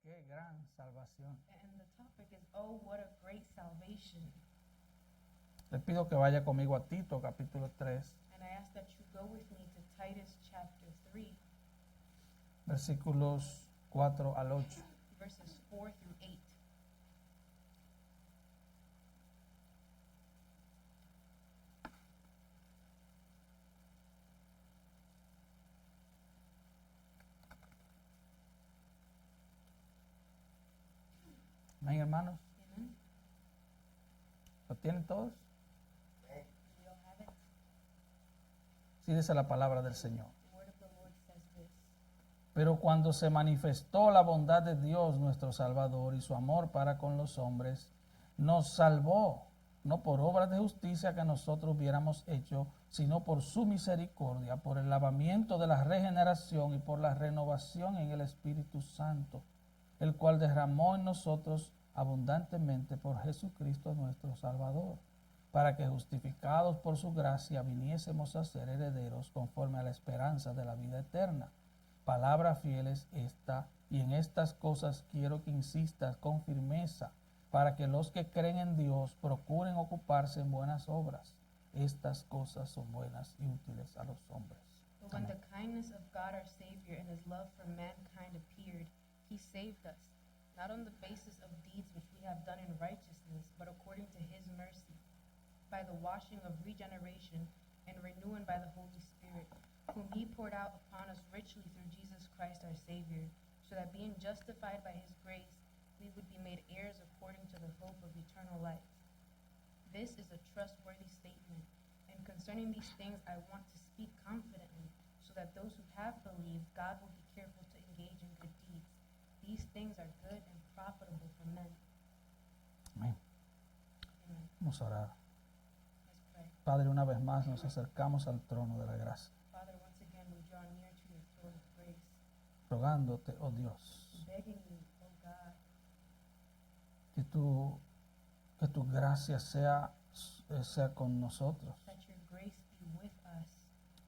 qué gran salvación. And the topic is, oh, what a great salvation. Le pido que vaya conmigo a Tito, capítulo 3, And I ask that you go with me to Titus chapter 3, versículos 4 al 8. verses 4 through 8. Amén, hermanos. Amen. ¿Lo tienen todos? Do we all have it? Sí dice la palabra del Señor. The word of the Lord says this. Pero cuando se manifestó la bondad de Dios nuestro Salvador y su amor para con los hombres, nos salvó, no por obras de justicia que nosotros hubiéramos hecho, sino por su misericordia, por el lavamiento de la regeneración y por la renovación en el Espíritu Santo, el cual derramó en nosotros abundantemente por Jesucristo nuestro Salvador, para que justificados por su gracia viniésemos a ser herederos conforme a la esperanza de la vida eterna. Palabra fiel es esta, y en estas cosas quiero que insistas con firmeza, para que los que creen en Dios procuren ocuparse en buenas obras. Estas cosas son buenas y útiles a los hombres. But when Amén. the kindness of God our Savior and his love for mankind appeared, he saved us, not on the basis of deeds which we have done in righteousness, but according to his mercy, by the washing of regeneration and renewing by the Holy Spirit, whom he poured out upon us richly through Jesus Christ our Savior, so that being justified by his grace, we would be made heirs according to the hope of eternal life. This is a trustworthy statement, and concerning these things I want to speak confidently, so that those who have believed, God will be careful to engage in good deeds. These things are good and profitable for men. Amén. Amen. Vamos a orar. Let's pray. Padre, una vez más nos acercamos al trono de la gracia, Father, once again we draw near to your throne of grace, rogándote, oh Dios, begging you, oh God, que tu gracia sea con nosotros, that your grace be with us,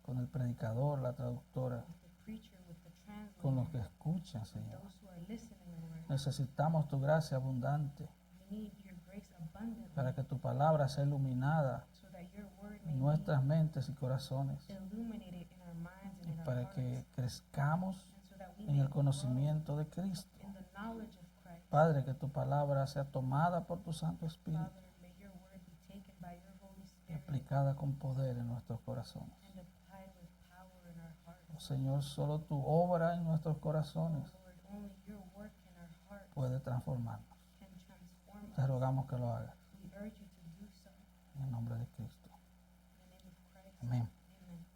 con el predicador, la traductora, with the preacher, with the con los que translator, escuchan, with Señor. those who are listening, Lord. Necesitamos tu gracia abundante We need your grace abundantly, para que tu palabra sea iluminada so that your word may en nuestras mentes y corazones, be illuminated in our minds and in our para hearts, que crezcamos and so that we en may el conocimiento de Cristo. grow in the knowledge of Christ. Padre, que tu palabra sea tomada por tu Santo Espíritu Father, may your word be taken by your Holy y Spirit aplicada con poder en nuestros corazones. and applied with power in our hearts. Oh, Señor, solo tu obra en nuestros Oh corazones Lord, only your work in our hearts puede transformarnos. can transform Te us. rogamos que lo hagas We urge you to do so en el nombre de Cristo. in the name of Christ. Amén. Amen.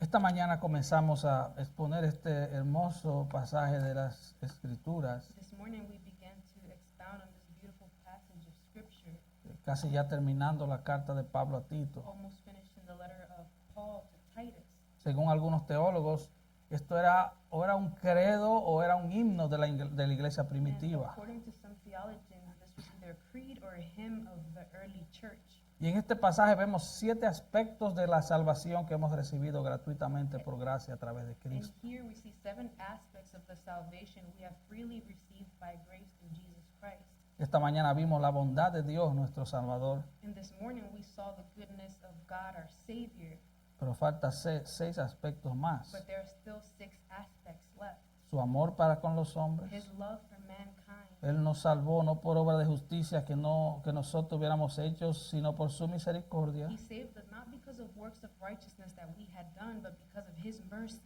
Esta mañana comenzamos a exponer este hermoso pasaje de las Escrituras, This morning we began to expound on this beautiful passage of Scripture, casi ya terminando la carta de Pablo a Tito. almost finished in the letter of Paul to Titus. Según algunos teólogos, esto era o era un credo o era un himno de la iglesia And primitiva. according to some theologians, this was either a creed or a hymn of the early church. Y en este pasaje vemos 7 aspectos de la salvación que hemos recibido gratuitamente por gracia a través de And Cristo. here we see 7 aspects of the salvation we have freely received by grace through Jesus Christ. Esta mañana vimos la bondad de Dios, nuestro Salvador, And this morning we saw the goodness of God, our Savior, pero falta 6 aspectos más. but there are still 6 aspects left. Su amor para con los hombres. His love for mankind. Él nos salvó no por obra de justicia que nosotros hubiéramos hecho, sino por su misericordia. He saved us not because of works of righteousness that we had done, but because of His mercy,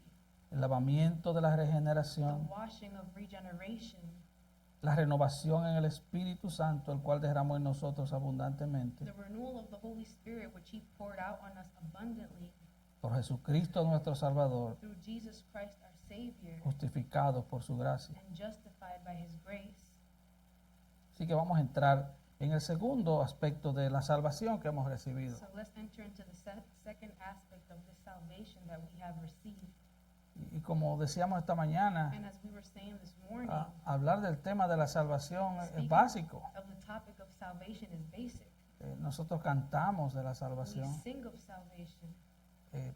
El lavamiento de la the regeneración, washing of regeneration, la renovación en el Espíritu Santo, el cual derramó en nosotros abundantemente. the renewal of the Holy Spirit, which He poured out on us abundantly Por Jesucristo nuestro Salvador, through Jesus Christ our Savior, justificados por su gracia. and justified by His grace. Así que vamos a entrar en el segundo aspecto de la salvación que hemos recibido. So let's enter into the second aspect of this salvation that we have received. Y como decíamos esta mañana, And as we were saying this morning, hablar del tema de la salvación es speaking básico. of the topic of salvation is basic. Nosotros cantamos de la We salvación, sing of salvation.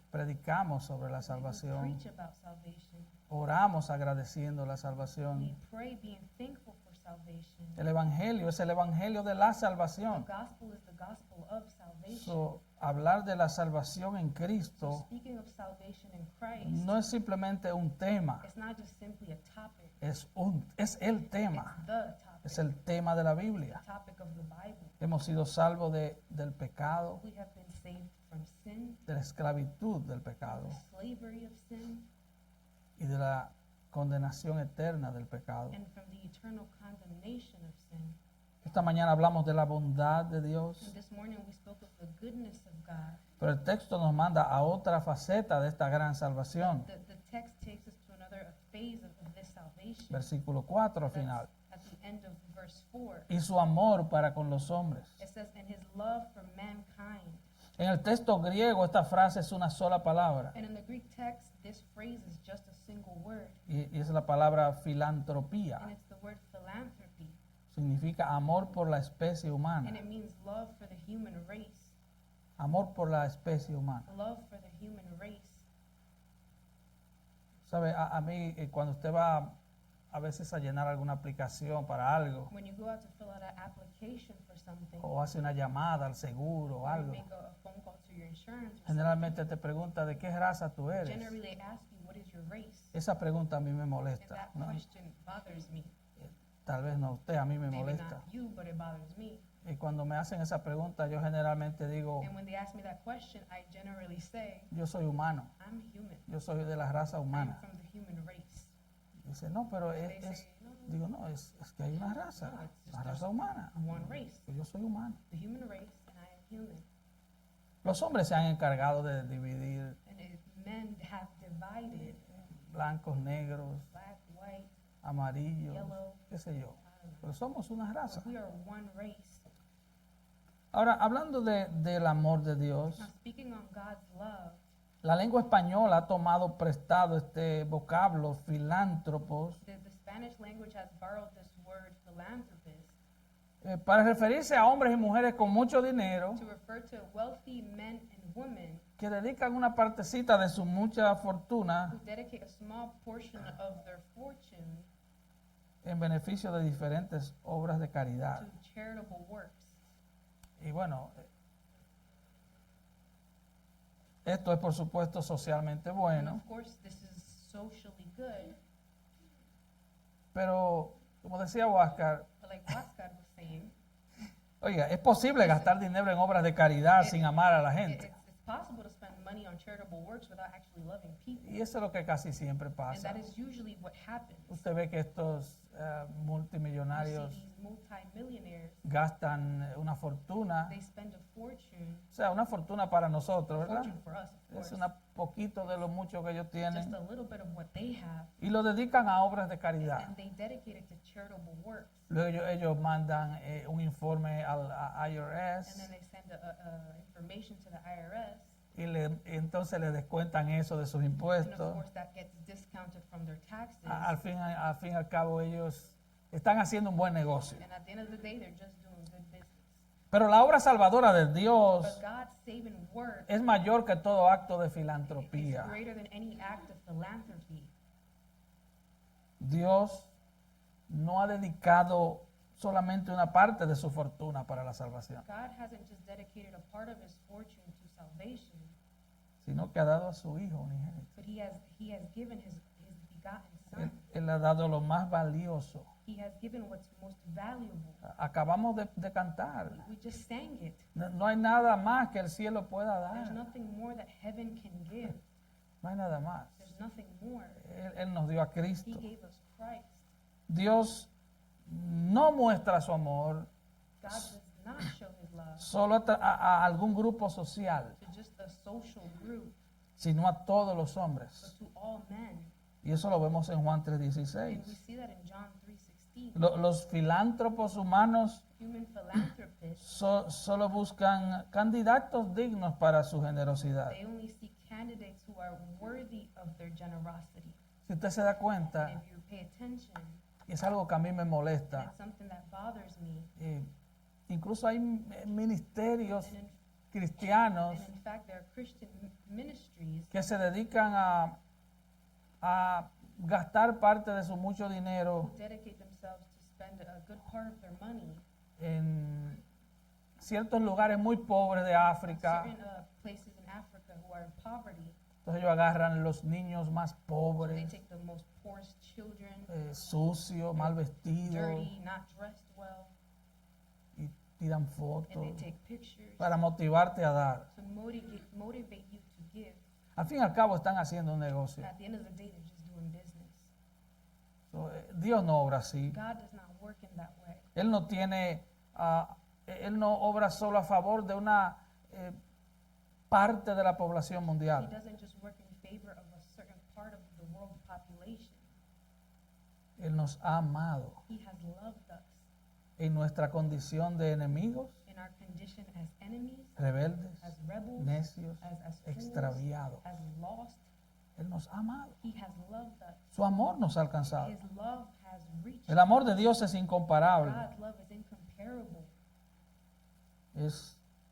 predicamos sobre la We salvación, preach about salvation. oramos agradeciendo la salvación. We pray being thankful for salvation. El Evangelio es el Evangelio de la The salvación. gospel is the gospel of salvation. So, hablar de la salvación en So Cristo speaking of salvation in Christ, no es simplemente un tema, it's not just simply a topic. es el tema, It's the topic. es el tema de la Biblia. The topic of the Bible. Hemos sido salvos del pecado, We have been saved from sin, de la esclavitud del pecado the slavery of sin, y de la condenación eterna del pecado. and from the eternal condemnation of sin. Esta mañana hablamos de la bondad de Dios, And this morning we spoke of the goodness of God. pero el texto nos manda a otra faceta de esta gran salvación. The text takes us to another phase of this salvation. Versículo 4 al That's final. at the end of verse 4. Y su amor para con los hombres. It says, and his love for mankind. En el texto griego esta frase es una sola palabra And in the Greek text, this phrase is just a single word. y es la palabra filantropía. And it's the word philanthropy. Significa amor por la especie humana. And it means love for the human race. Amor por la especie humana. Love for the human race. ¿Sabe? A mí cuando usted va a veces a llenar alguna aplicación para algo When you go out to fill out an application for something, o hace una llamada al seguro o or you algo, make a phone call to your insurance, or generalmente te pregunta de qué raza tú something, eres. generally they ask you, what is your race? Esa pregunta a mí me And molesta. that ¿no? question bothers me. Tal vez no usted, a mí me Maybe molesta. not you, but it bothers me. Y cuando me hacen esa pregunta, yo generalmente digo, And when they ask me that question, I generally say, yo soy humano, I'm human. yo soy de la raza I'm humana. from the human race. Dice, no, pero They say, no, digo, no, es que hay una raza, no, it's la just raza humana. one race, Yo soy humano. the human race, and I am human. Los hombres se han encargado de dividir And men have divided blancos, negros, black, white, amarillos, yellow, qué sé yo. I don't know. Pero somos una raza. We are one race. Ahora, hablando del amor de Dios, Now, speaking on God's love, la lengua española ha tomado prestado este vocablo filántropos the Spanish language has borrowed this word philanthropist para referirse a hombres y mujeres con mucho dinero to refer to wealthy men and women que dedican una partecita de su mucha fortuna who dedicate a small portion of their fortune en beneficio de diferentes obras de caridad. to charitable works. Y bueno, esto es por supuesto socialmente And bueno, of course, this is socially good, pero como decía Huáscar, but like Oscar was saying, oiga, es posible gastar dinero en obras de caridad sin amar a la gente. it's possible to spend money on charitable works without actually loving people. Y eso es lo que casi siempre And pasa. that is usually what happens. Usted ve que estos You see multimillonarios these multimillionaires, gastan una fortuna, they spend a fortune, o sea, una fortuna para nosotros, ¿verdad? fortune for us, of Es course, un poquito de lo mucho que ellos just tienen a little bit of what they have, y lo dedican a obras de caridad. and they dedicate it to charitable works. Luego ellos mandan un informe al And IRS then they send a information to the IRS, y entonces le descuentan eso de sus and of impuestos. course that gets discounted from their taxes. Al fin y al cabo ellos están haciendo un buen negocio. And at the end of the day, they're just doing good business. Pero la obra salvadora de But Dios God's saving work es mayor que todo acto de is filantropía. greater than any act of philanthropy. Dios no ha dedicado solamente una parte de su fortuna para la salvación, God hasn't just dedicated a part of his fortune to salvation, sino que ha dado a su Hijo unigénito. but he has given his begotten Él, son. Él ha dado lo más valioso. He has given what's most valuable. Acabamos de cantar. We just sang it. No hay nada más que el cielo pueda There's dar. nothing more that heaven can give. No hay nada más. There's nothing more. Él nos dio a He Cristo. gave us Christ. Dios no muestra su amor God does not show his love solo a algún grupo social, to just a social group, sino a todos los but hombres. to all men. Y eso lo vemos en Juan And we 3:16. see that in John 3:16. Los filántropos humanos Human philanthropists, solo buscan candidatos dignos para su generosidad. they only seek candidates who are worthy of their generosity. Si usted se da And cuenta, if you pay attention, y es algo que a mí me and molesta, it's something that bothers me. incluso hay ministerios And cristianos in fact, there are Christian ministries que se dedican a gastar parte de su mucho dinero dedicate themselves to spend a good part of their money en ciertos lugares muy pobres de in África. certain places in Africa who are in poverty. Entonces ellos agarran los niños más They pobres, take the most poorest children, sucios, mal vestidos, dirty, not dressed well, y tiran and fotos they take pictures para motivarte a dar. to motivate you to give. Al fin y al cabo están haciendo un negocio. At the end of the day, they're just doing business. Dios no obra así. God does not work in that way. Él no tiene, Él no obra solo a favor de una parte de la población He mundial. doesn't just work in favor of a certain part of the world population. Él nos ha amado He has loved us en nuestra condición de enemigos, in our condition as enemies, rebeldes, as rebels, necios, as fools, extraviados. as lost. Él nos ha amado. He has loved us. Su amor nos ha alcanzado. His love has reached El amor de Dios es incomparable. God's love is incomparable.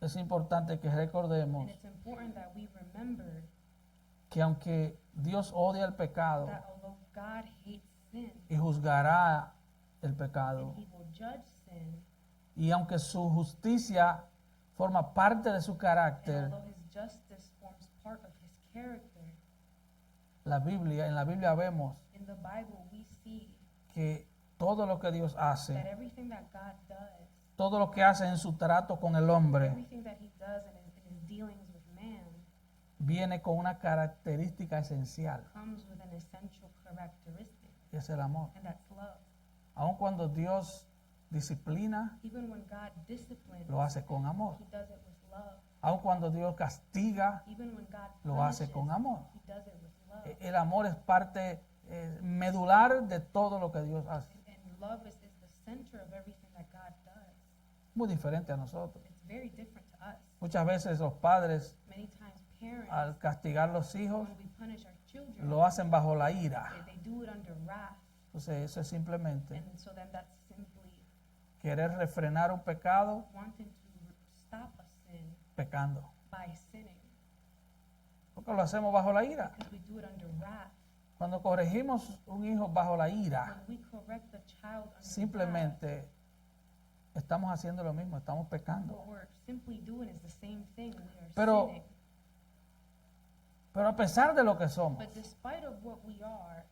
Es importante que recordemos And it's important that we remember que aunque Dios odia el pecado that although God hates sin y juzgará el pecado, and he will judge sin, y aunque su justicia forma parte de su and carácter, although his justice forms part of his character, en la Biblia vemos in the Bible we see que todo lo que Dios that hace, everything that God does, todo lo que hace en su trato con el hombre, everything that he does in his dealings with man viene con una característica esencial, comes with an essential characteristic, y es el amor. and that's love. Aun cuando Dios disciplina, Even when God disciplines, lo hace con amor. he does it with love. Aun cuando Dios castiga, Even when God lo hace punishes, con amor. he does it with love. El amor es parte medular de todo lo que Dios hace. And love is the center of everything that God does. Muy diferente a nosotros. It's very different to us. Muchas veces los padres, Many times parents, al castigar a los hijos, when we punish our children, lo hacen bajo la ira. they do it under wrath. Entonces eso es simplemente And so then that's simply querer refrenar un pecado wanting to stop a sin pecando. by sinning. Porque lo hacemos bajo la ira. Because we do it under wrath. Cuando corregimos un hijo bajo la ira, When we correct the child under wrath, simplemente estamos haciendo lo mismo, estamos pecando. what we're simply doing is the same thing. We are Pero- sinning. Pero a pesar de lo que somos, But despite of what we are,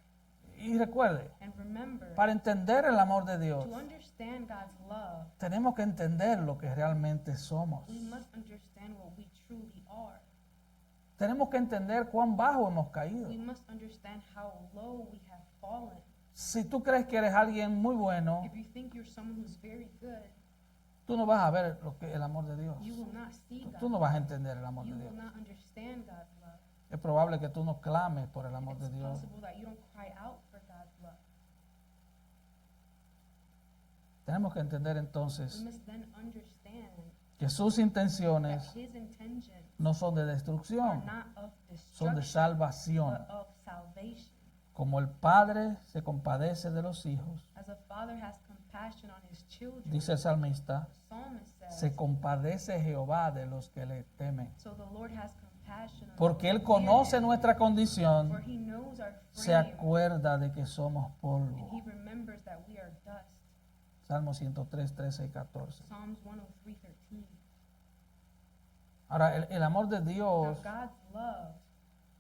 y recuerde, and remember, para entender el amor de Dios, to understand God's love, tenemos que entender lo que realmente somos. we must understand what we truly are. Tenemos que entender cuán bajo hemos caído. We must understand how low we have fallen. Si tú crees que eres alguien muy bueno, If you think you're someone who's very good, tú no vas a ver lo que el amor de Dios. you will not see Tú God. no vas a entender el amor You de will Dios. not understand God's love. Es probable que tú no clames por el amor de It's Dios. possible that you don't cry out for God's love. Tenemos que entender We entonces must then understand que sus that intenciones His intentions no son de are destrucción, not of son de destruction, salvación. but of salvation. Como el Padre se compadece de los hijos, As a father has compassion on his children, dice el salmista, the psalmist says, se compadece Jehová de los que le temen. so the Lord has compassion on Porque those Él who conoce fear him, nuestra for condición, he knows our se frame, acuerda de que somos and polvo. he remembers that we are dust. Salmo 103, 13 y 14. Psalms 103:13. Ahora, el amor de Now Dios God's love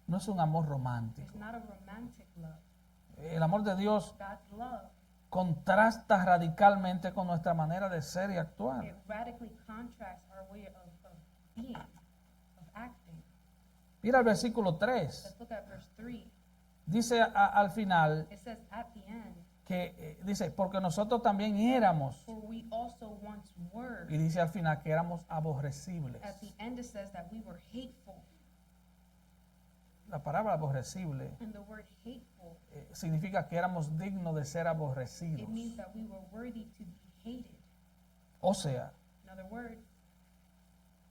no es un amor is romántico. not a romantic love. El amor de Dios God's love, contrasta radicalmente con nuestra manera de ser y actuar. it radically contrasts our way of being, of acting. Mira el versículo 3. Let's look at verse 3. Dice al final It says at the end, que, dice, porque nosotros también éramos, for we also once were. y dice al final que éramos aborrecibles. At the end it says that we were hateful. La palabra aborrecible And the word hateful, significa que éramos dignos de ser aborrecidos. it means that we were worthy to be hated. O sea, In other words,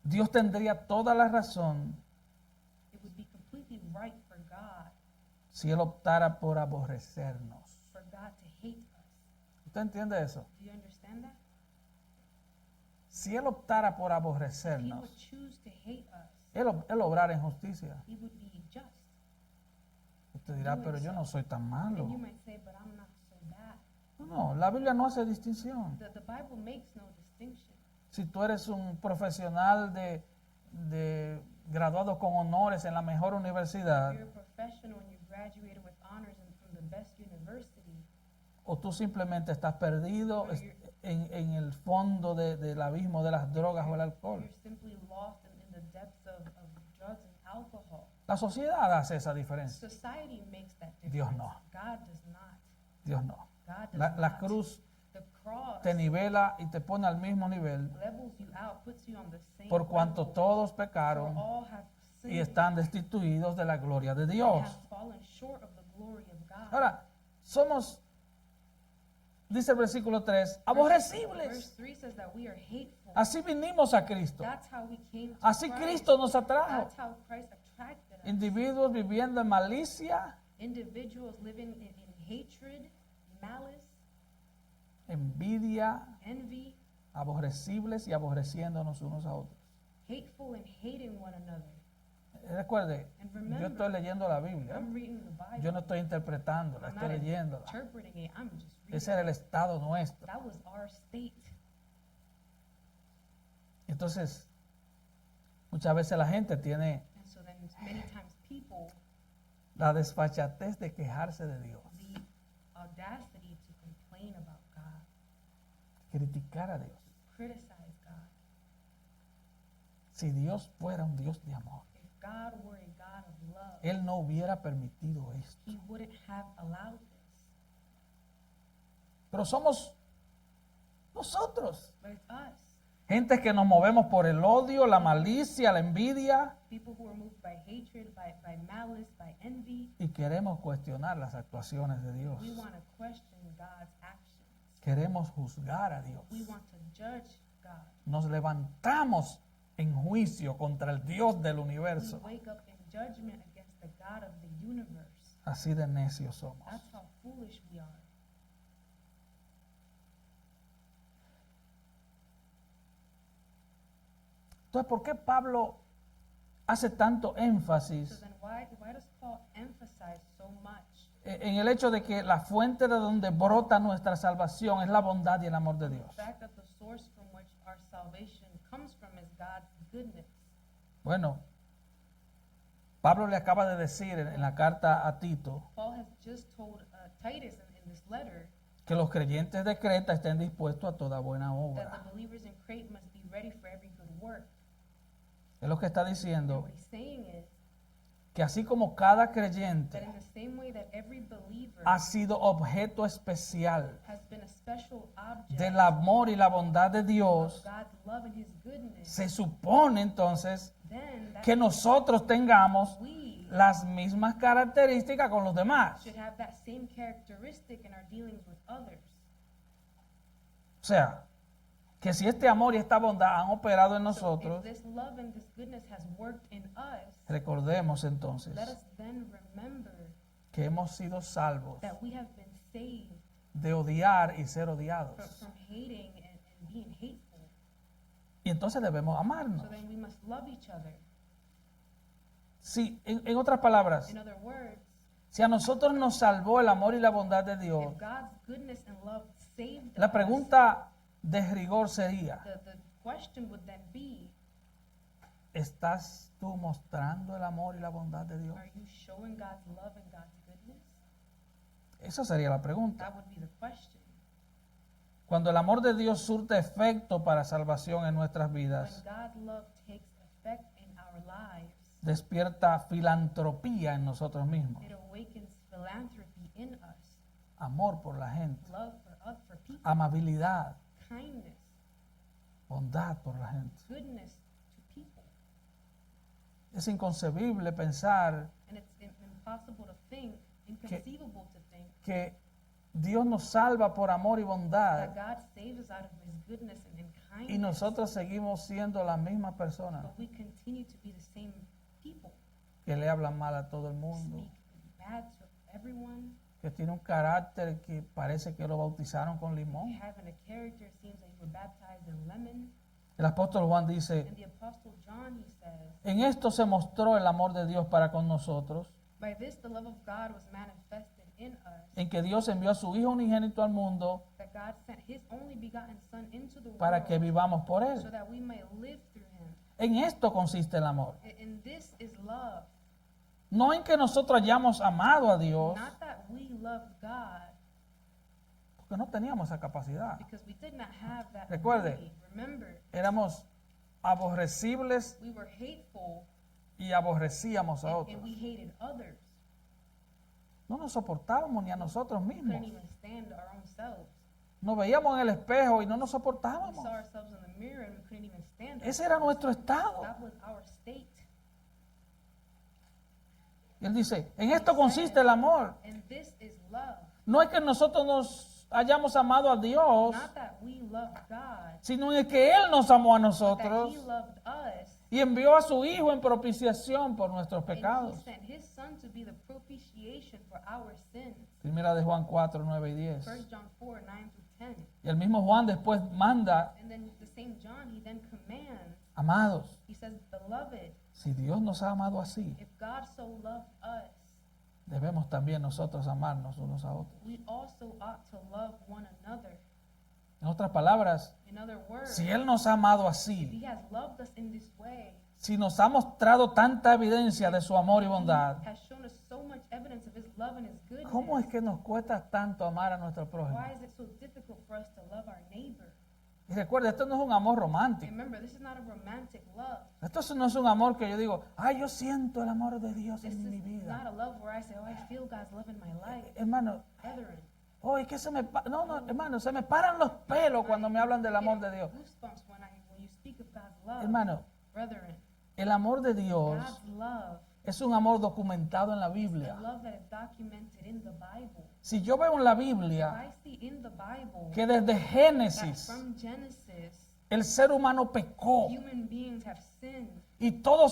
Dios tendría toda la razón it would be completely right for God, si Él optara por aborrecernos. for God to hate us. ¿Usted entiende eso? Do you understand that? Si Él optara por If he would aborrecernos, choose to hate us, Él obrara en justicia. he would be just. Usted dirá, doing pero yo so. no soy tan And malo. you might say, but I'm not so bad. No, la Biblia no hace distinción. The Bible makes no distinction. Si tú eres un profesional de graduado con honores en la mejor universidad, You're a professional and you graduated with honors from the best university. o tú simplemente estás perdido en el fondo del abismo de las drogas o el alcohol. You're simply lost in the depths of drugs and alcohol. La sociedad hace esa diferencia. Society makes that difference. Dios no. God does not. Dios no. God does La not. cruz The cross te nivela y te pone al mismo nivel levels you out, puts you on the same por cuanto level. todos For pecaron all have sinned y están destituidos de la gloria de and Dios. have fallen short of the glory of God. Ahora, somos, dice el versículo 3, Verse aborrecibles. 3 says that we are hateful. Así vinimos a Cristo. That's how we came to Así Christ. Cristo nos atrajo. That's how Christ attracted us. Individuos viviendo en malicia, Individuals living in hatred, malice, envidia, envy, aborrecibles y aborreciéndonos unos a otros. hateful and hating one another. Recuerde, And yo remember, estoy leyendo la Biblia. I'm reading the Bible. Yo no estoy interpretándola, I'm estoy not leyéndola. interpreting it. I'm just reading. Ese era el estado nuestro. That was our state. Entonces, muchas veces la gente tiene And so then many times people, la desfachatez de quejarse de Dios, the audacity to complain about God, criticar a Dios. criticize God. Si Dios fuera un Dios de amor, If God were a God of love, Él no hubiera permitido esto. He wouldn't have allowed this. Pero somos nosotros, But it's us, gente que nos movemos por el odio, la malicia, la envidia people who are moved by hatred, by malice, by envy. y queremos cuestionar las actuaciones de Dios. We want to question God's actions. Queremos juzgar a Dios. We want to judge God. Nos levantamos en juicio contra el Dios del We universo. wake up in judgment against the God of the universe. Así de necios somos. That's how foolish we are. Entonces, ¿por qué Pablo hace tanto So énfasis then why does Paul emphasize so much en el hecho de que la fuente de donde brota nuestra salvación es la bondad y el amor de the Dios? fact that the source from which our salvation comes from is God's goodness? Bueno, Pablo le acaba de decir en la carta a Tito Paul has just told Titus in this letter que los creyentes de Creta estén dispuestos a toda buena that obra. the believers in Crete must be ready for every good work. Es lo que está And diciendo, what he's saying is que así como cada that creyente in the same way that every believer ha sido objeto especial has been a special object del amor y la bondad de of Dios, God's love and His goodness, se supone entonces then that que nosotros tengamos we las mismas características con los demás. should have that same characteristic in our dealings with others. O sea, que si este amor y esta bondad han operado en So nosotros, if this love and this goodness has worked in us, recordemos entonces let us then remember que hemos sido salvos that we have been saved de odiar y ser odiados. from hating and being hateful. Y entonces debemos So amarnos. then we must love each other. Si, en otras palabras, In other words, si a nosotros nos salvó el amor y la bondad de Dios, if God's goodness and love saved la us, pregunta de rigor sería, the question would then be, ¿estás tú mostrando el amor y la bondad de Dios? are you showing God's love and God's goodness? Esa sería la pregunta. That would be the question. Cuando el amor de Dios surte efecto para salvación en nuestras When vidas, God's love takes effect in our lives, despierta filantropía en nosotros mismos, it awakens philanthropy in us, amor por la gente, love for people, amabilidad, kindness, bondad por la gente. goodness to people. Es inconcebible pensar And it's impossible to think, inconceivable to think, que Dios nos salva por amor y that bondad God saves us out of His goodness and kindness, y nosotros seguimos siendo las mismas personas but we continue to be the same people, que le hablan mal a todo el mundo, speak bad to everyone, que tiene un carácter que parece que lo bautizaron con limón. having a character it seems like you were baptized in lemon. El apóstol Juan dice, And the Apostle John, he says, en esto se mostró el amor de Dios para con nosotros, By this the love of God was manifested in us, en que Dios envió a su Hijo unigénito al mundo that God sent his only begotten Son into the para que world vivamos por so Él. that we might live through him. En esto consiste el amor. And this is love. No en que nosotros hayamos amado a Dios, Not that we loved God, porque no teníamos esa capacidad. because we did not have that Recuerde. ability. Remember, Éramos aborrecibles we were hateful y aborrecíamos a and otros. we hated others. No nos soportábamos ni a nosotros We couldn't mismos. even stand our own selves. Nos veíamos en el espejo y no nos We soportábamos. saw ourselves in the mirror and we couldn't even stand Ese ourselves. era nuestro estado. That was our state. Y él dice, en esto consiste el amor. And this is love. No es que nosotros nos hayamos amado a Dios, Not that we loved God, sino en que Él nos amó a but that nosotros he loved us. y envió a su Hijo en propiciación por nuestros And he pecados. sent his Son to be the propitiation for our sins. Primera de Juan 4, 9 y 10. 1 John 4, 9 through 10. Y el mismo Juan después manda, And then the same John, he then commands, amados, he says, Beloved, si Dios nos ha amado así, if God so loved us, debemos también nosotros amarnos unos a otros. we also ought to love one another. En otras palabras, In other words, si Él nos ha amado if así, he has loved us in this way, si nos ha mostrado tanta evidencia de su amor y bondad, has shown us so much evidence of his love and his goodness, ¿cómo es que nos cuesta tanto amar a nuestro prójimo? why is it so difficult for us to love our neighbor? Y recuerda, esto no es un amor romántico. Remember, this is not a romantic love. Esto no es un amor que yo digo, ay, yo siento el amor de Dios This en mi is vida. not a love where I say, oh, I feel God's love in my life. Hermano, Brethren, oh, que se me no, hermano, se me paran los pelos cuando me hablan del amor de Dios. goosebumps when you speak of God's love. Hermano, Brethren, el amor de Dios God's love, es un amor documentado en la the Biblia. love that is documented in the Bible. Si yo veo en la If Biblia I see in the Bible que desde that Génesis from Genesis, el ser humano pecó human beings have sinned. y todo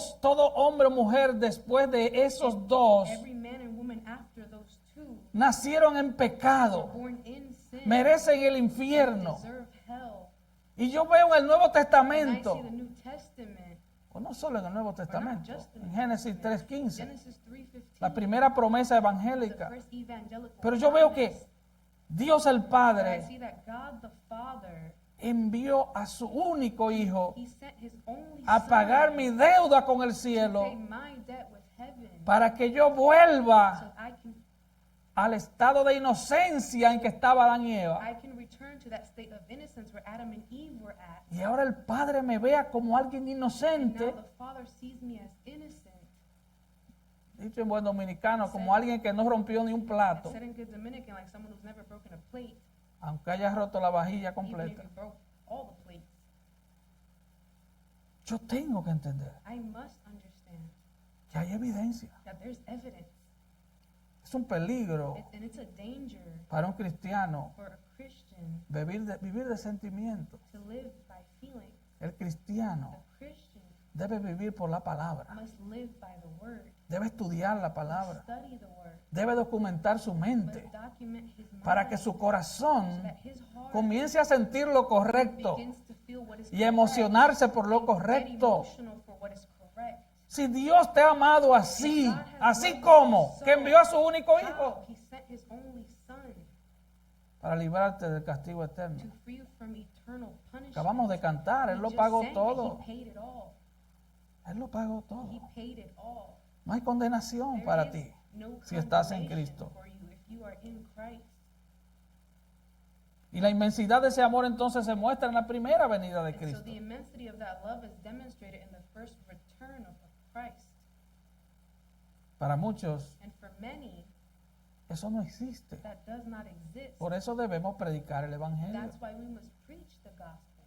hombre o mujer después de esos dos Every man and woman after those two nacieron en were pecado, born in sin, merecen el infierno. deserve hell. Y yo veo en el Nuevo And I Testamento, see the New Testament, o no solo en el Nuevo Testamento, just in en the Génesis Testament, 3:15, Genesis 3:15, la primera promesa the evangélica. first evangelical Pero yo veo promise. que Dios el But I Padre see that God the Father, envió a su único Hijo he sent his only a Son pagar mi deuda con el to cielo pay my debt with heaven, para que yo so vuelva I can al estado de inocencia en que estaba Adán y Eva. I can return to that state of innocence where Adam and Eve were at. Y ahora el Padre me vea como alguien And now inocente, the Father sees me as innocent. dicho en buen dominicano, como alguien que no rompió ni un plato, Said in good Dominican, like someone who's never broken a plate, aunque haya roto la vajilla even if completa. you broke all the plates. Yo tengo que entender I must understand que hay evidencia. that there's evidence, Es un peligro and it's a danger para un cristiano for a Christian vivir de sentimientos. to live by feeling. El cristiano A Christian debe vivir por la palabra, must live by the word, debe estudiar la must palabra, study the word, debe documentar su must mente document his mind, para que su so corazón that his heart comience a sentir lo correcto begins to feel what is y emocionarse por lo correct, correcto. get emotional for what is correct. Si Dios te ha amado así, así como que envió a su único Hijo How he sent his only Son para librarte del castigo eterno. to free you from eternal punishment. Acabamos de cantar, Él He lo just pagó sang it. todo. He paid it all. Él lo pagó todo. He paid it all. No hay condenación There para is ti no si estás en condemnation Cristo. for you if you are in Christ. Y la inmensidad de ese amor entonces se muestra en la primera venida de And so Cristo. the immensity of that love is demonstrated in the first return of Christ. Para muchos And for many, eso no existe. that does not exist. Por eso debemos predicar el Evangelio. That's why we must preach the gospel.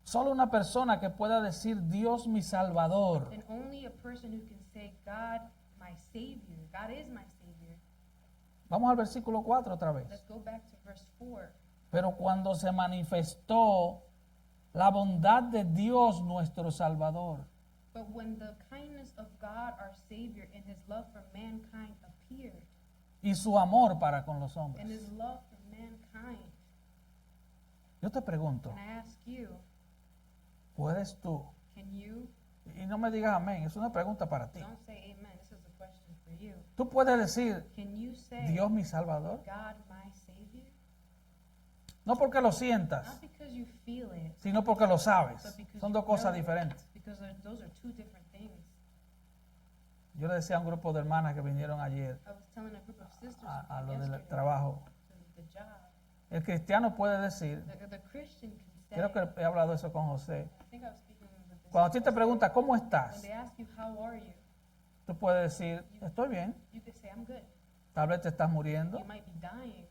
Solo una persona que pueda decir Dios mi Salvador And only a person who can say, God, my Savior. God is my Savior. Vamos al versículo 4 otra vez. Let's go back to verse 4. Pero cuando se manifestó la bondad de Dios nuestro Salvador But when the kindness of God, our Savior, and his love for mankind appeared, y su amor para con los and hombres. his love for mankind, Yo te pregunto, and I ask you, ¿puedes tú can you Y no me digas amén, es una pregunta para ti. Don't say amen. This is a question for you. Tú puedes decir, Can you say, Dios mi Salvador, God my Savior? no porque lo Not sientas, because you feel it, sino porque lo sabes. but because Son you dos cosas know it, diferentes. because those are two different things. Yo le decía a un grupo de hermanas que vinieron ayer I was telling a group of sisters a lo del yesterday trabajo. to the job. El cristiano puede decir, The Christian can say, creo que he hablado eso con José, I think I was speaking with this. cuando a ti te pregunta ¿cómo When estás? they ask you, how are you? Tú puedes decir, estoy bien, You could say, I'm good. tal vez te estás muriendo, You might be dying,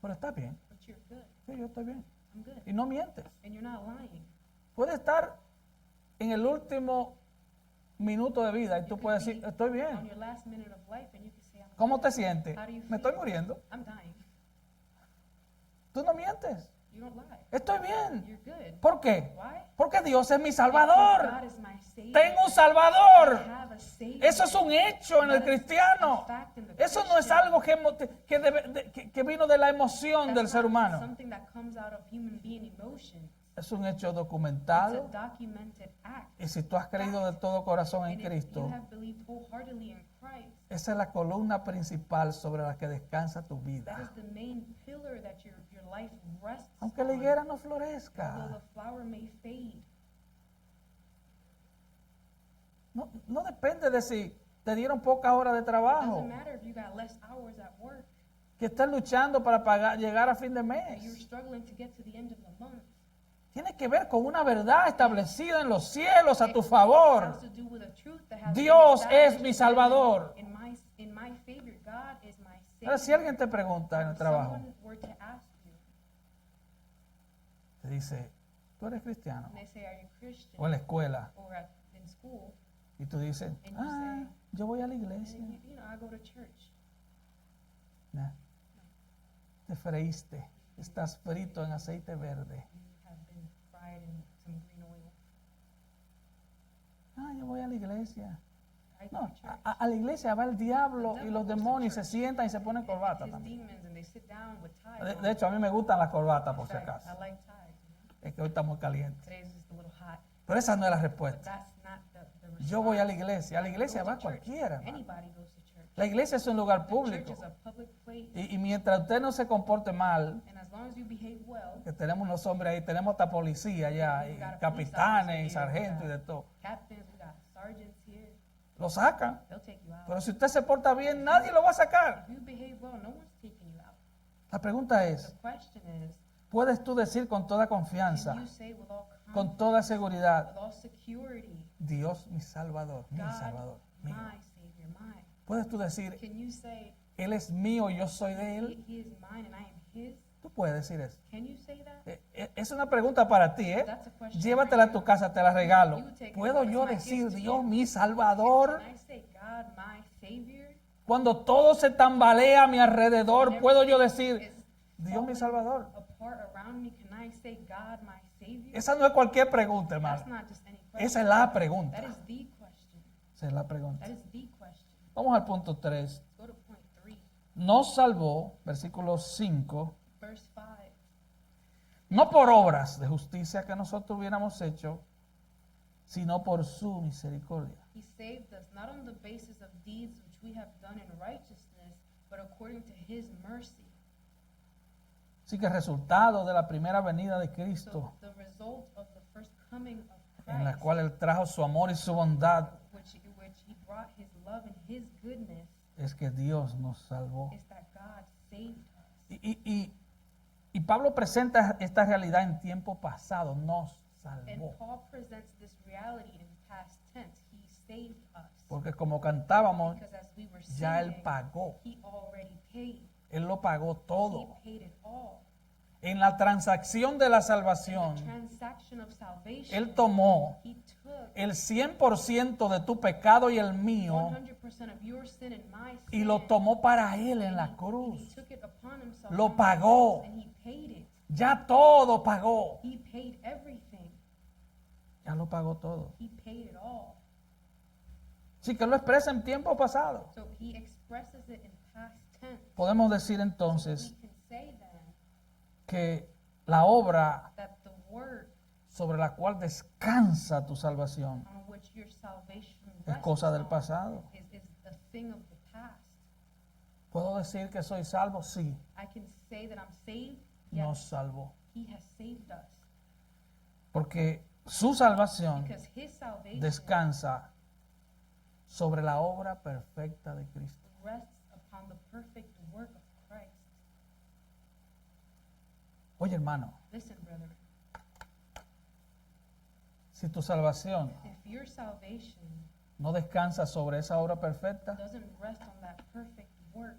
pero estás bien. but you're good. Sí, yo estoy bien. I'm good. Y no mientes. And you're not lying. Puedes estar en el último minuto de vida y tú You puedes could decir, be estoy On bien. your last minute of life, and you can say, I'm ¿Cómo good. te sientes? How do you Me estoy feel? muriendo. I'm dying. Tú no mientes. You don't lie. Estoy bien. You're good. ¿Por qué? Why? Porque Dios es mi Because Salvador. God is my Savior. Tengo un I Salvador. have a Savior. Eso es un hecho en el That is cristiano. a fact in the Eso no es Christian. algo que vino de la emoción That's del ser not humano. something that comes out of human being emotion. Es un hecho It's a documentado. documented act. Y si tú has creído de todo corazón en And if you Cristo, have believed wholeheartedly in Christ, esa es la columna principal sobre la que descansa tu that vida. is the main pillar that your life rests Aunque la on. higuera no Although florezca. the flower may fade, No depende de si te dieron pocas horas de it trabajo, doesn't matter if you got less hours at work, que estás luchando para llegar a fin de that you're mes. struggling to get to the end of the month. Tiene que ver con una verdad establecida en los cielos a tu It favor. has to do with a truth that has been Dios established es mi in Salvador. heaven. In my favor, God is my Ahora, Savior. si alguien te pregunta en el If trabajo, someone were to ask you, te dice, ¿tú eres cristiano? and they say, "Are you Christian?" O en la escuela, or in school, y tú dices, yo voy a la and iglesia. I go to church. Nah. Te freíste, estás frito en aceite verde. You have been fried in some green oil. Yo voy a la iglesia. I go No, to church. a la iglesia va el diablo y los demonios y se sientan y se ponen corbata His también. demons, and they sit down with ties. De hecho, a mí me gustan las corbatas, por In si fact, acaso. I like ties. Es que hoy está muy caliente. Today's just a little hot. Pero esa no es la But respuesta. that's not the response. Yo voy a la iglesia. A la I iglesia go to va church. cualquiera, hermano. Anybody goes to church. La iglesia es un lugar The público. church is a public place. Y mientras usted no se comporte mal, And as long as you behave well, que tenemos unos hombres ahí, tenemos hasta policía allá, y capitanes y sargentos y de todo, captains, we got sergeants here, lo sacan. they'll take you out. Pero si usted se porta bien, nadie lo va a sacar. If you behave well, no one's taking you out. La pregunta The es, question is, ¿puedes tú decir con toda can confianza, you say with all con confidence, toda seguridad, with all security, Dios mi Salvador, mi God, Salvador, mío? my Savior, mine? ¿Puedes tú decir, Can you say, Él es mío y yo soy de Él? he is mine and I am his? Tú puedes decir eso. Can you say that? Es una pregunta para ti, ¿eh? That's a question Llévatela a for tu you. casa, te la regalo. You take it. ¿Puedo It's yo my decir, gift to Dios you. mi Salvador? Can I say, God, my Savior? Cuando todo se tambalea a mi alrededor, When ¿puedo yo everything decir, is Dios mi falling Salvador? apart around me, can I say, God, my Savior? Esa no es cualquier pregunta, hermano. That's not just any question. Esa es la pregunta. That is the question. Esa es la pregunta. That is the question. Vamos al punto 3. Let's go to point 3, Nos salvó, versículo 5, verse 5. no por obras de justicia que nosotros hubiéramos hecho, sino por su misericordia. He saved us not on the basis of deeds which we have done in righteousness, but according to his mercy. Así que el resultado de la primera venida de So Cristo, the result of the first coming of en la Christ, cual Él trajo su amor y su bondad, which he brought his love and his goodness, es que Dios nos salvó. is that God saved us. Y Pablo presenta esta realidad en tiempo pasado, nos And salvó. Paul presents this reality in past tense. He saved us. Porque como cantábamos, Because as we were ya Él singing, pagó, he already paid. Él lo pagó He todo. paid it all. En la transacción de la In the salvación, transaction of salvation, Él tomó he took el 100% de tu pecado y el mío 100% of your sin and my sin, y lo tomó para Él en and la he cruz. took it upon himself Lo on the pagó. cross, and he paid it. Ya todo pagó. He paid everything. Ya lo pagó todo. He paid it all. Sí que lo expresa en tiempo pasado. So he expresses it in past tense. Podemos decir We entonces can say then que la obra that the word sobre la cual descansa tu salvación on which your salvation es rests cosa del on pasado. is a thing of the past. ¿Puedo decir que soy salvo? Sí, I can say that I'm saved. nos Yes, salvó. He has saved us. Porque su salvación Because His salvation descansa sobre la obra perfecta de Cristo. rests upon the perfect work of Christ. Oye, hermano, Listen, brethren, si tu salvación if your salvation no descansa sobre esa obra perfecta, doesn't rest on that perfect work,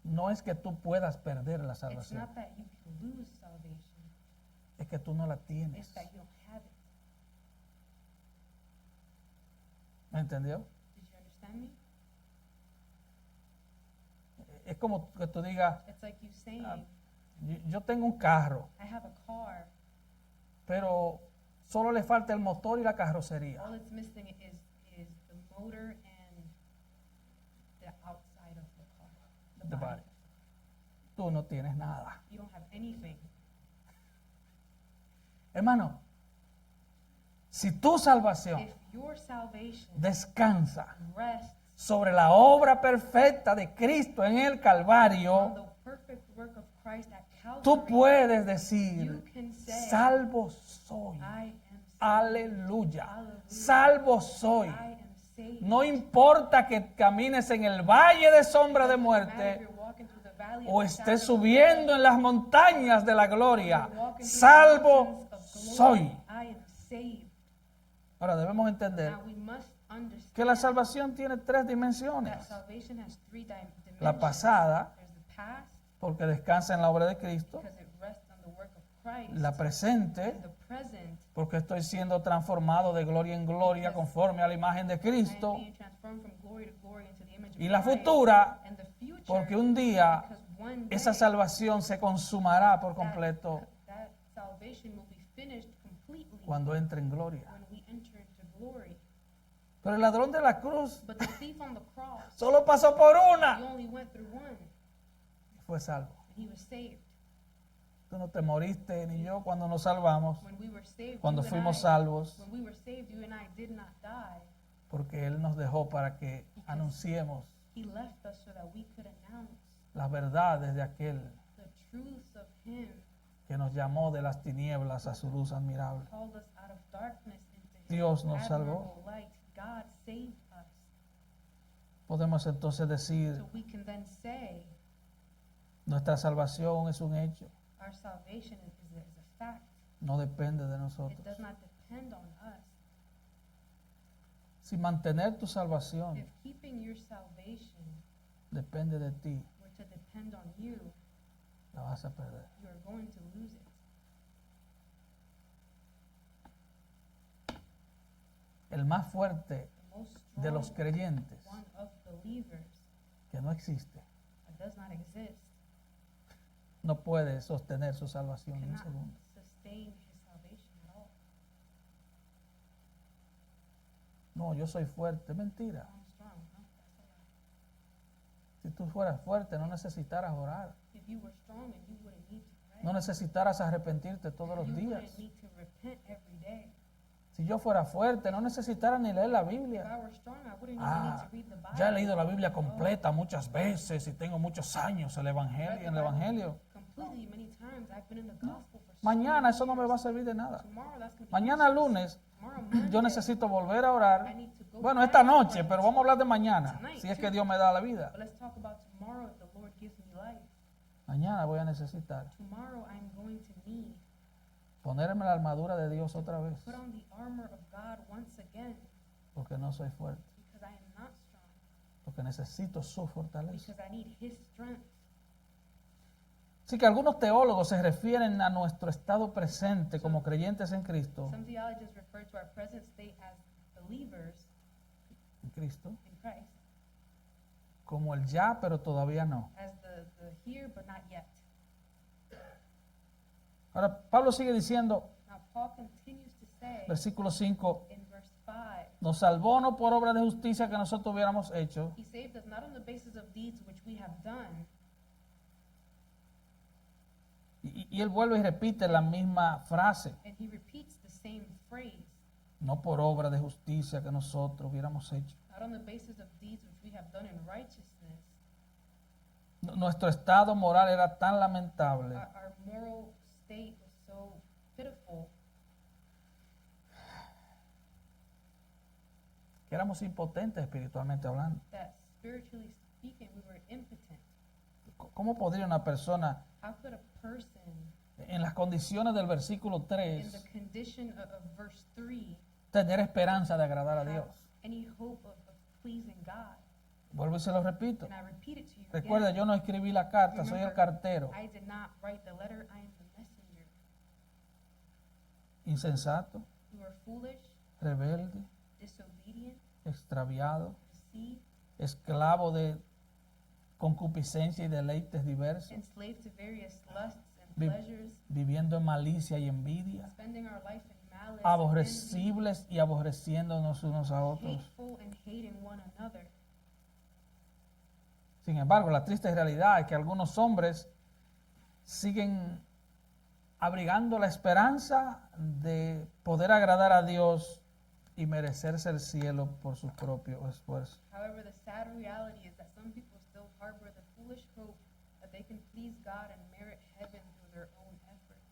no es que tú puedas perder la it's salvación, not that you can lose salvation, es que tú no la it's tienes. that you don't have it. ¿Me entendió? Did you understand me? Es como que tú digas, It's like you saying, yo tengo un carro, I have a car, pero solo le falta el motor y la carrocería. all it's missing is the motor and the outside of the car, the The body. body. Tú no tienes nada. You don't have anything. Hermano, si tu salvación If your salvation descansa rests sobre la obra perfecta de Cristo en el on Calvario, the perfect work of Christ at tú Calvary, puedes you decir, can say, salvo soy. I am saved. Aleluya. Hallelujah. Salvo soy. I am saved. No importa que camines en el valle de sombra de Doesn't matter if muerte you're walking through the valley o of the estés shadow of subiendo en las montañas de la gloria. death, walking through the Salvo mountains of glory, soy. I am saved. Ahora debemos entender Now we must understand que la salvación tiene tres that dimensiones. salvation has three dimensions. La pasada, There's the past, porque descansa en la obra de Cristo. because it rests on the work of Christ. La presente, The present, porque estoy siendo transformado de gloria en gloria conforme a la imagen de I am Cristo. being transformed from glory to glory into the image of Y la Christ. futura, And the future, porque un día because one day esa salvación se consumará por completo that salvation will be finished completely cuando entre en gloria. when we enter into glory. Pero el ladrón de la cruz But the thief on the cross, solo pasó por he una only went through one, y fue salvo. and he was saved. Tú no te moriste ni yo cuando nos salvamos, When we were saved, cuando you and fuimos I- salvos, when we were saved, you and I did not die. porque Él nos dejó para que anunciemos He left us so that we could announce las verdades de aquel the truths of Him, que nos llamó de las tinieblas a su luz admirable. called us out of darkness into His Dios nos salvó. admirable light. God saved us. Podemos entonces decir, So we can then say nuestra salvación es un hecho, our salvation is a fact. no depende de It nosotros. does not depend on us. Si mantener tu salvación If keeping your salvation depende de ti, were to depend on you, la vas a perder. you are going to lose it. El más fuerte The most de los strong creyentes one of believers que no existe, that does not exist no puede sostener su salvación ni un cannot segundo. sustain his salvation at all. No, yo soy fuerte. Mentira. I'm strong. No, that's a lie. Si tú fueras fuerte, no necesitaras orar. If you were strong and you wouldn't need to pray, No necesitaras arrepentirte todos los you días. wouldn't need to repent every day. Si yo fuera fuerte, no necesitara ni leer la If Biblia. I were strong, I wouldn't even Ah, need to read the Bible. ya he leído la Biblia completa muchas veces y tengo muchos años en el Evangelio. Completely many times. I've been in the gospel for so Mañana many eso no me years. va a servir de nada. Tomorrow that's going to be Mañana useless. lunes Tomorrow Monday, yo necesito volver a I orar. need to go Bueno, back esta to noche, praying. pero vamos a hablar de mañana, Tonight, si es too. que Dios me da la vida. But let's talk about tomorrow if the Lord gives me life. Mañana voy a necesitar Tomorrow I'm going to need ponerme la armadura de Dios otra vez, put on the armor of God once again porque no soy fuerte, because I am not strong, porque necesito su fortaleza. because I need His strength. Así que algunos teólogos se refieren a nuestro estado presente como creyentes en Cristo, Some theologians refer to our present state as believers en Cristo, in Christ como el ya, pero todavía no. as the here but not yet. Ahora, Pablo sigue diciendo, Now Paul continues to say versículo 5, in verse 5, nos salvó no por obra de justicia que nosotros hubiéramos hecho, He saved us not on the basis of deeds which we have done. y él vuelve y repite la misma frase. And he repeats the same phrase. no por obra de justicia que nosotros hubiéramos hecho. not on the basis of deeds which we have done in righteousness. Nuestro estado moral era tan lamentable Our moral state was so pitiful que éramos impotentes espiritualmente hablando. that spiritually speaking we were impotent. ¿Cómo podría una persona How could a person en las condiciones del versículo in the 3 condition of verse 3 tener esperanza de agradar a have Dios? any hope of pleasing God? Vuelvo y se lo repito. And I repeat it to you Recuerda, again. yo no escribí la carta, soy el Remember, cartero. I did not write the letter, I am the messenger. Insensato, You are foolish, rebelde, disobedient, extraviado, deceived, esclavo de concupiscencia y deleites diversos, enslaved to various lusts and Vi- pleasures, viviendo en malicia y envidia, spending our life in malice, and envy, aborrecibles y aborreciéndonos unos a otros. hateful and hating one another. Sin embargo, la triste realidad es que algunos hombres siguen abrigando la esperanza de poder agradar a Dios y merecerse el cielo por sus propios esfuerzos. However, the sad reality is that some people still harbor the foolish hope that they can please God and merit heaven through their own efforts.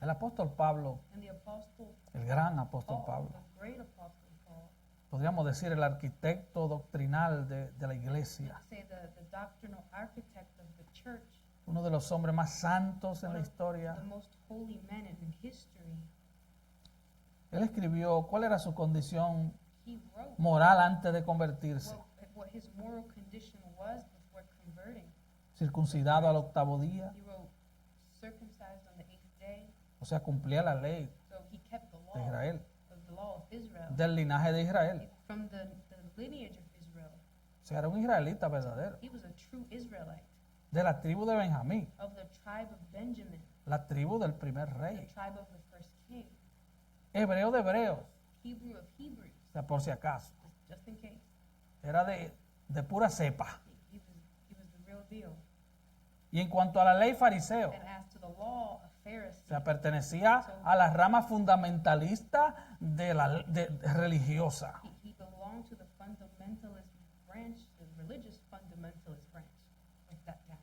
El apóstol Pablo, And the apostle el gran apóstol Paul, Pablo, the great apostle Paul, podríamos decir el arquitecto doctrinal de la iglesia, say the doctrinal architect of the church, uno de los hombres más santos en one la of historia. the most holy men in history. Él escribió cuál era su condición He wrote moral antes de convertirse. what his moral condition was before converting. Circuncidado al octavo día, He wrote, circumcised on the 8th day, o sea, cumplía la ley so he kept the de law, Israel, the law of Israel, del linaje de Israel. from the lineage of Israel. O sea, era un israelita verdadero, He was a true Israelite de la tribu de Benjamín, of the tribe of Benjamin, la tribu del primer the rey, tribe of the first king, hebreo de hebreos, Hebrew of Hebrews, o sea, por si acaso, just in case. era de pura cepa. He was the real deal. Y en cuanto a la ley fariseo, And as to the law of o Pharisee, sea, pertenecía a la rama fundamentalista religiosa. he belonged to the fundamentalist branch, the religious fundamentalist branch of that time.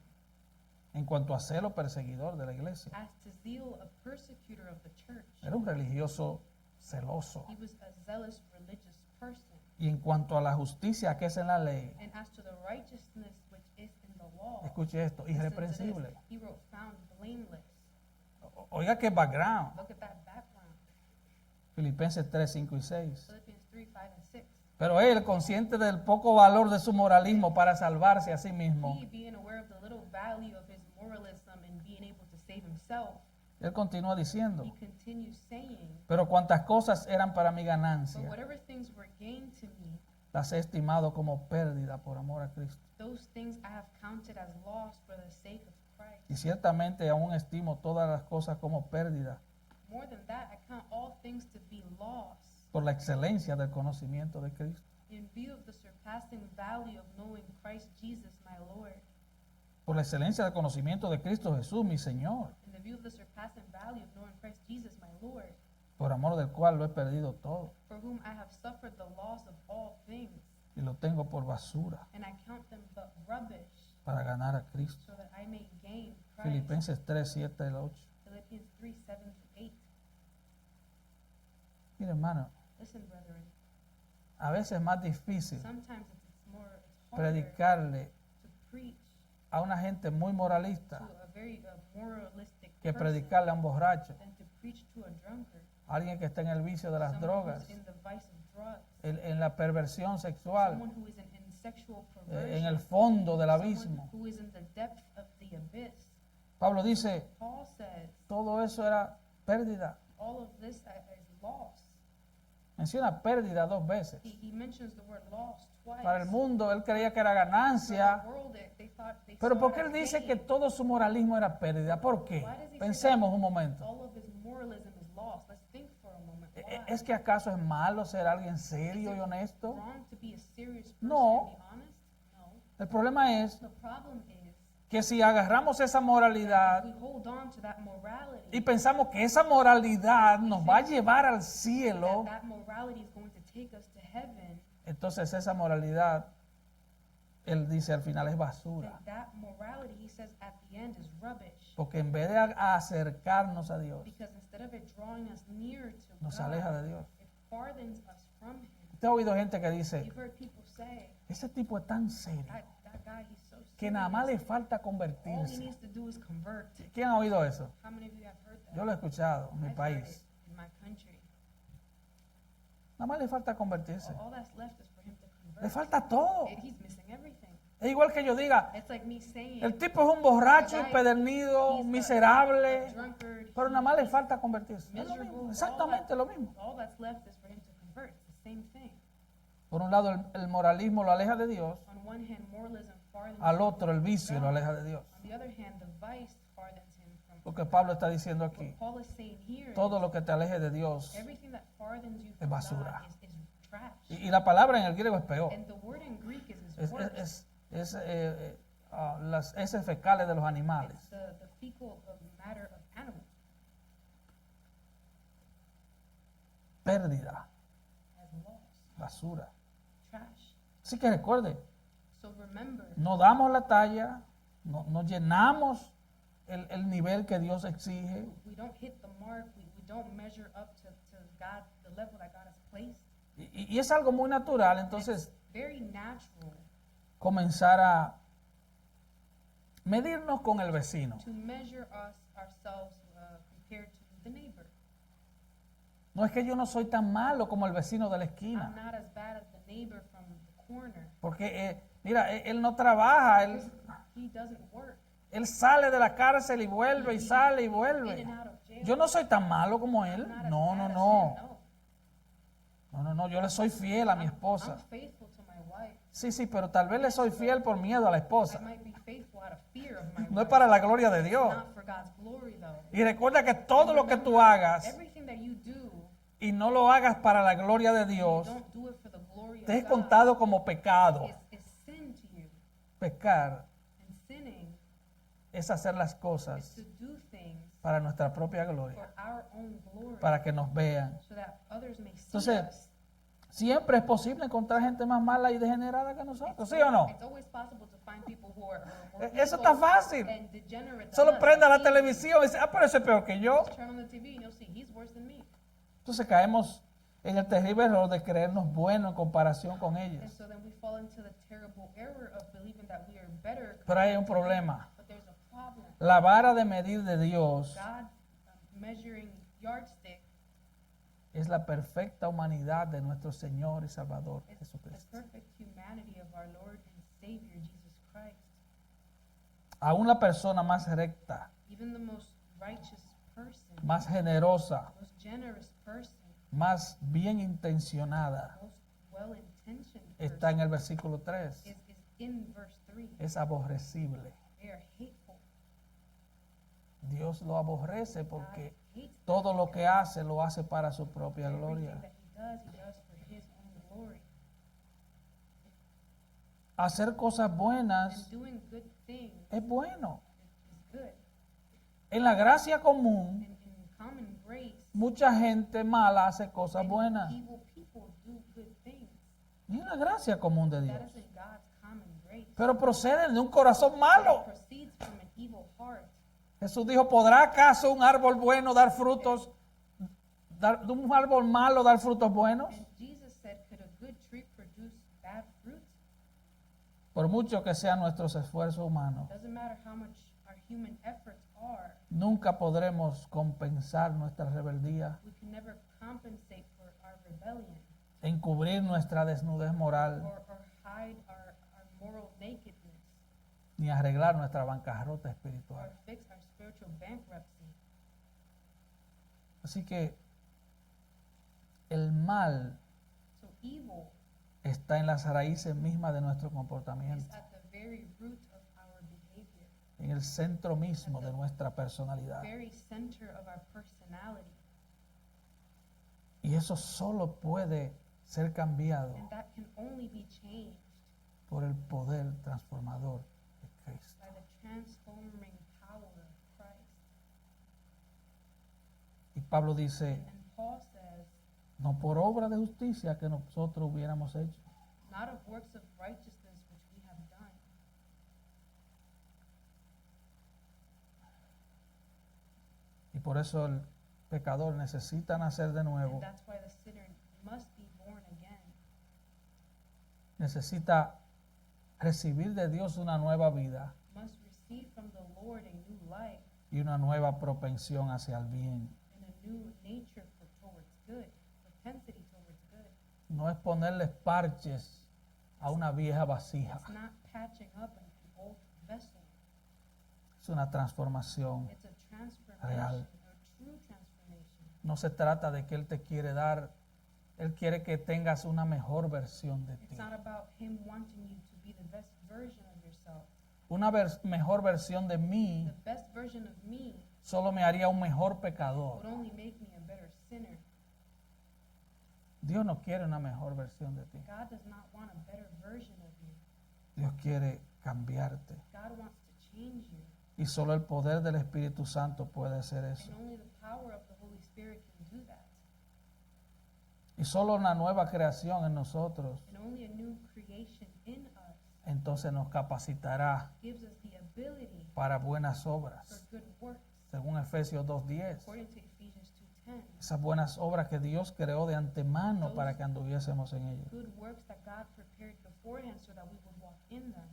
En cuanto a celo perseguidor de la iglesia, As to zeal, a persecutor of the church, era un religioso celoso. he was a zealous religious person. Y en cuanto a la justicia que es en la ley, And as to the righteousness which is in the law, escuche esto, listen to irreprensible. this, he wrote, found blameless. Oiga qué background. Look at that background. Filipenses 3, 5 y 6. Philippians 3, 5, and 6. Pero él, consciente del poco valor de su moralismo para salvarse a sí mismo, He, being aware of the little value of his moralism and being able to save himself, él continúa diciendo, he continues saying, pero cuantas cosas eran para mi but ganancia, whatever things were gained to me, las he estimado como pérdida por amor a Cristo. those things I have counted as loss for the sake of Christ. Y ciertamente aún estimo todas las cosas como pérdida More than that, I count all things to be loss por la excelencia del conocimiento de Cristo, in view of the surpassing value of knowing Christ Jesus, my Lord. por la excelencia del conocimiento de Cristo Jesús, mi Señor, In the view of the surpassing value of knowing Christ Jesus, my Lord, por amor del cual lo he perdido todo for whom I have suffered the loss of all things, y lo tengo por basura and I count them but rubbish, para ganar a Cristo. so that I may gain Christ. Filipenses 3, 7 y 8. Philippians 3, 7 to 8. Mire, hermano, Listen, brethren, a veces es más difícil sometimes it's harder predicarle to preach a una gente muy to moralista a very moralistic que person predicarle a un borracho, than to preach to a drunkard, a alguien que está en el vicio de las someone drogas, who's in the vice of drugs, en la perversión sexual, someone who is in sexual en perversion, el fondo del someone abismo. who is in the depth of the abyss. Pablo dice, Paul says todo eso era pérdida. all of this is loss. Menciona pérdida 2 veces. He mentions the word loss twice. Para el mundo él creía que era For the ganancia, world, they thought they pero saw ¿por it qué él as dice gain. que todo su moralismo era pérdida? ¿Por qué? Why does he say Pensemos that un momento. all of his moralism is lost? Let's think for a moment. Why? ¿Es que acaso es malo ser alguien serio y honesto? Wrong to be a serious person No. and be honest? No. El problema es The problem is que si agarramos esa moralidad If we hold on to that morality, y pensamos que esa moralidad nos va a llevar al cielo, that morality is going to take us to heaven, entonces esa moralidad, él dice al final, es basura. that morality, he says, at the end is rubbish. Porque en vez de acercarnos a Dios, Because instead of it drawing us near to nos God, aleja de Dios. it fardens us from him. Usted ha oído gente que dice, You've heard people say, ese tipo es tan serio that guy, he's so que nada más serious. le falta All he convertirse. needs to do is convert. ¿Quién ha oído eso? How many of you have heard that? Yo lo he escuchado en mi I've heard país. it in my country. Nada más le falta convertirse. All that's left is for him to convert. Le falta todo. He's missing everything. Es igual que yo diga, It's like me saying, el tipo es un borracho, the guy, empedernido, he's a miserable, drunkard, pero nada más le falta convertirse. Es lo miserable. mismo, exactamente lo mismo. All that's left is for him to convert. It's the same thing. Por un lado, el moralismo lo aleja de Dios. On one hand, moralism fardens Al him otro, el from vicio lo God. aleja de Dios. On the other hand, the vice fardens him from Lo que Pablo está diciendo aquí, What Paul is saying here todo is lo que te aleje de Dios. everything that fardens you es from basura. God is trash. Y la palabra en el griego es peor. And the word in Greek is Es, worse. las heces fecales de los animales. It's the fecal matter of animals. Pérdida, As loss, basura. trash. Así que recuerde, So remember, no damos la talla, no llenamos el nivel que Dios exige. we don't hit the mark, we don't measure up to God, the level that God has placed. Y es algo muy natural, entonces, Very natural comenzar a medirnos con el vecino. to measure ourselves compared to the neighbor. No es que yo no soy tan malo como el vecino de la I'm esquina, not as bad as the neighbor from the corner. porque mira, él no trabaja, He doesn't work. él sale de la cárcel y vuelve y sale y In vuelve. and out of jail. Yo no soy tan malo como él. I'm not as No, bad no, as no. him, No, yo le soy fiel a mi I'm esposa. faithful to my wife. Sí, pero tal vez le soy fiel por miedo a la I esposa. might be faithful out of fear of my No es wife. para la gloria de Dios. Not for God's glory though. Y recuerda que todo lo que tú hagas Everything that you do, y no lo hagas para la gloria de you Dios, don't do it for the glory te es of God. contado como pecado. It's sin to you. Pecar And sinning es hacer las is cosas to do things para nuestra propia for gloria, our own glory, para que nos vean. so that others may see Entonces, us. siempre es posible encontrar gente más mala y degenerada que nosotros, ¿sí o no? It's always possible to find people who are more Eso evil está fácil. and degenerate than Solo us. prenda la Easy. televisión y dice, pero ese es peor que yo. Just turn on the TV and you'll see he's worse than me. Entonces caemos en el terrible error de creernos buenos en comparación con And ellos. so then we fall into the terrible error of believing that we are better. Pero hay un problema. But there's a problem. La vara de medir de Dios God measuring yardstick es la perfecta humanidad de nuestro Señor y Salvador is the Jesucristo. perfect humanity of our Lord and Savior Jesus Christ. Aún la persona más recta, Even the most righteous person, más generosa, most generous person, más bien intencionada, most well-intentioned está person en el versículo 3. is in verse 3. Es aborrecible. They are hateful. Dios lo aborrece God porque hates todo lo que hace lo hace para su propia everything gloria. that he does for his own glory. Hacer cosas buenas And doing good things es bueno. is good. En la gracia común, In common grace, mucha gente mala hace cosas many buenas. evil people do good things. Y en la gracia común de That Dios. is in God's common grace. Pero proceden de un corazón But malo. it proceeds from an evil heart. Jesús dijo, ¿podrá acaso un árbol bueno dar frutos? ¿De un árbol malo dar frutos buenos? And Jesus said, could a good tree produce bad fruit? Por mucho que sean nuestros esfuerzos humanos, Doesn't matter how much our human efforts are, nunca podremos compensar nuestra rebeldía, we can never compensate for our rebellion encubrir nuestra desnudez moral, or hide our moral nakedness ni arreglar nuestra bancarrota or espiritual. fix our spiritual bankruptcy. Así que el mal So evil está en las raíces mismas de nuestro is comportamiento, at the very root of our behavior, en el centro mismo de nuestra personalidad. very center of our personality. Y eso solo puede ser cambiado And that can only be changed por el poder transformador de Cristo. by the transforming power of Christ. Y Pablo dice, And Paul says, no por obra de justicia que nosotros hubiéramos hecho, not of works of righteousness which we have done. y por eso el pecador necesita nacer de nuevo, And that's why the sinner must be born again. necesita recibir de Dios una nueva vida Must receive from the Lord a new life y una nueva propensión hacia el bien. and a new nature towards good, propensity towards good. No es ponerle parches a una vieja vasija, It's not patching up an old vessel. es una transformación. It's a transformation, Real. a true transformation. No se trata de que Él te quiere dar, Él quiere que tengas una mejor versión de ti. It's not about him wanting you to be the best version of yourself. Una mejor versión de mí The best version of me solo me haría un mejor pecador. would only make me a better sinner. Dios no quiere una mejor versión de ti. God does not want a better version of you. Dios quiere cambiarte. God wants to change you. Y solo el poder del Espíritu Santo puede hacer eso. And only the power of the Holy Spirit can do that. Y solo una nueva creación en nosotros And only a new creation in us entonces nos capacitará gives us the ability para buenas for obras. good works, Según Efesios 2:10. according to Ephesians 2:10. Esas buenas obras que Dios creó de antemano para que anduviésemos en ellas. Good works that God prepared beforehand so that we would walk in them.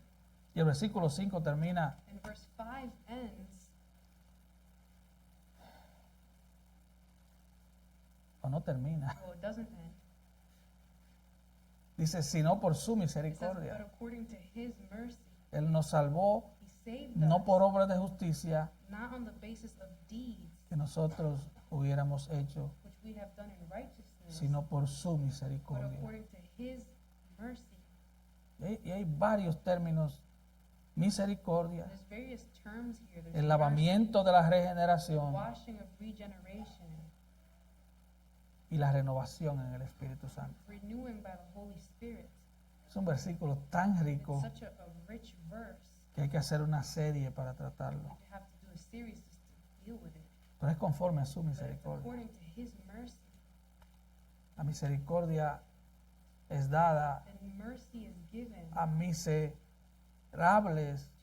Y el versículo 5 termina, And verse 5 ends, o no termina, well, it doesn't end. dice, sino por su It says, but misericordia. according to his mercy, Él nos salvó he saved no us, por obras de justicia not on the basis of deeds que nosotros hubiéramos hecho, which we have done in righteousness, sino por su but misericordia. according to his mercy. Y hay varios términos: misericordia, And there's various terms here. There's el lavamiento de la mercy, regeneración washing of regeneration, y la renovación en el Espíritu Santo. renewing by the Holy Spirit. Es un versículo tan rico It's such a rich verse. que hay que hacer una serie para You tratarlo. have to do a series just to deal with it. Pero es conforme a su But it's misericordia. according to his mercy. La misericordia es dada And mercy is given a miserables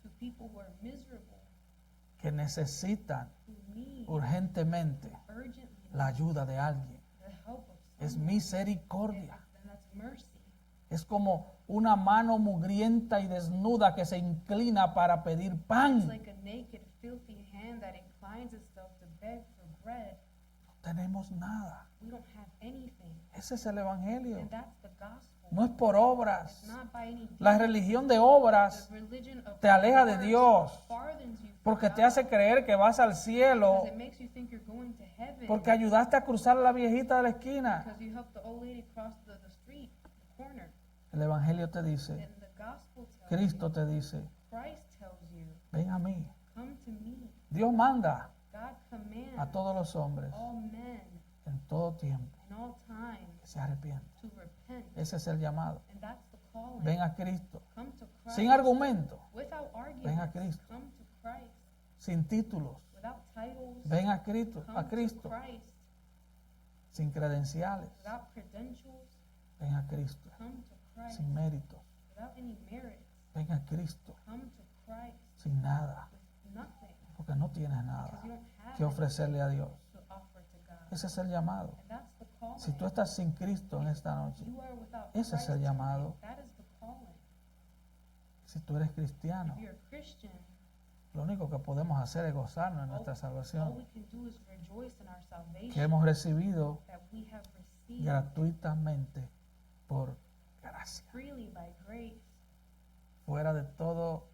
to people who are miserable, que necesitan who need urgentemente urgently la ayuda de alguien. the help of Es someone. misericordia. And that's mercy. Es como una mano mugrienta y desnuda que se inclina para pedir It's pan. like a naked, filthy hand that inclines itself to beg for bread. No tenemos nada. We don't have anything. Ese es el Evangelio. And that's the gospel. No es por obras. It's not by any deed. La religión de obras The religion of te aleja de works Dios, fardens you from porque te God, hace creer que vas al cielo, because it makes you think you're going to heaven porque ayudaste a cruzar a la viejita de la esquina. because you helped the old lady cross the street, the corner. El Evangelio te dice, And the gospel tells Cristo you, te dice, Christ tells you, ven a mí. come to me. Dios manda God commands a todos los hombres all men en todo tiempo in all time que se arrepientan. to repent. Ese es el llamado. And that's the calling. Ven a Cristo. Come to Christ. Sin argumento, Without arguments. Ven a Cristo. Come to Christ. sin títulos. Without titles. Ven a Cristo, Come a Cristo. to Christ. Sin credenciales. Without credentials. Ven a Cristo. Come to Christ. Sin méritos. Without any merits. Ven a Cristo. Come to Christ Sin nada. with nothing. Porque no tienes nada Because you don't have que ofrecerle a Dios. anything to offer to God. Ese es el llamado. And that's the calling. Si tú estás sin Cristo en esta noche, You are without ese es Christ el llamado. tonight. That is the calling. Si tú eres cristiano, If you're a Christian, lo único que podemos hacer es gozarnos en nuestra all salvación we can do is rejoice in our que salvation hemos recibido that we have received gratuitamente por gracia, freely by grace, fuera de todo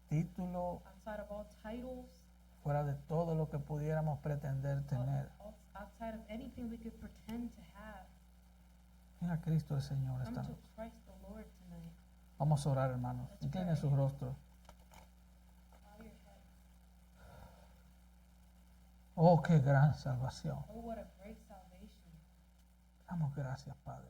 título, outside of all titles, fuera de todo lo que pudiéramos pretender tener. outside of anything we could pretend to have. Ven a Cristo el Señor Come esta to noche. Christ the Lord tonight. Vamos a orar, hermanos. Inclinen sus rostros. Bow your head. Oh, qué gran salvación. Oh, what a great salvation. Damos gracias, Padre.